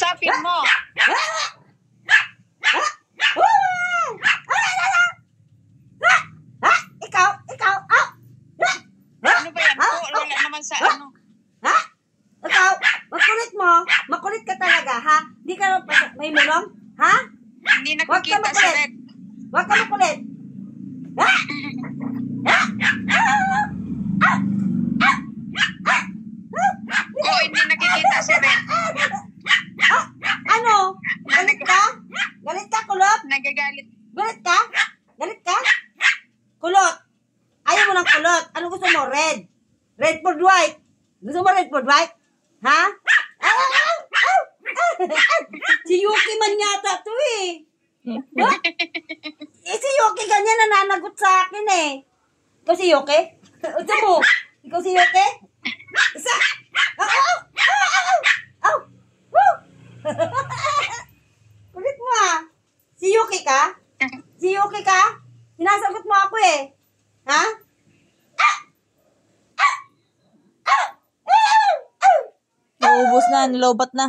Kausapin mo. Ikaw. Ano ba yan? Wala naman sa ano. Ha? Ikaw, makulit mo. Makulit ka talaga, ha? Di ka may mulong? Ha? Hindi nakikita si Red. Huwag ka makulit. Ha? Oo, hindi nakikita si Red. Ano? Galit ka? Galit ka, kulot? Nagagalit. Galit ka? Galit ka? Kulot. Ayaw mo ng kulot. Ano gusto mo? Red. Red for white. Gusto mo red for white? Ha? Si Yuki man yata to eh. Si Yuki ganyan nananagot sa akin eh. Ikaw si Yuki? Gusto mo? Ikaw si Yuki? Isa. Kulit mo ah. Si Yuki ka? Si Yuki ka? Sinasagot mo ako eh. Ha? Naubos na, nilobat na.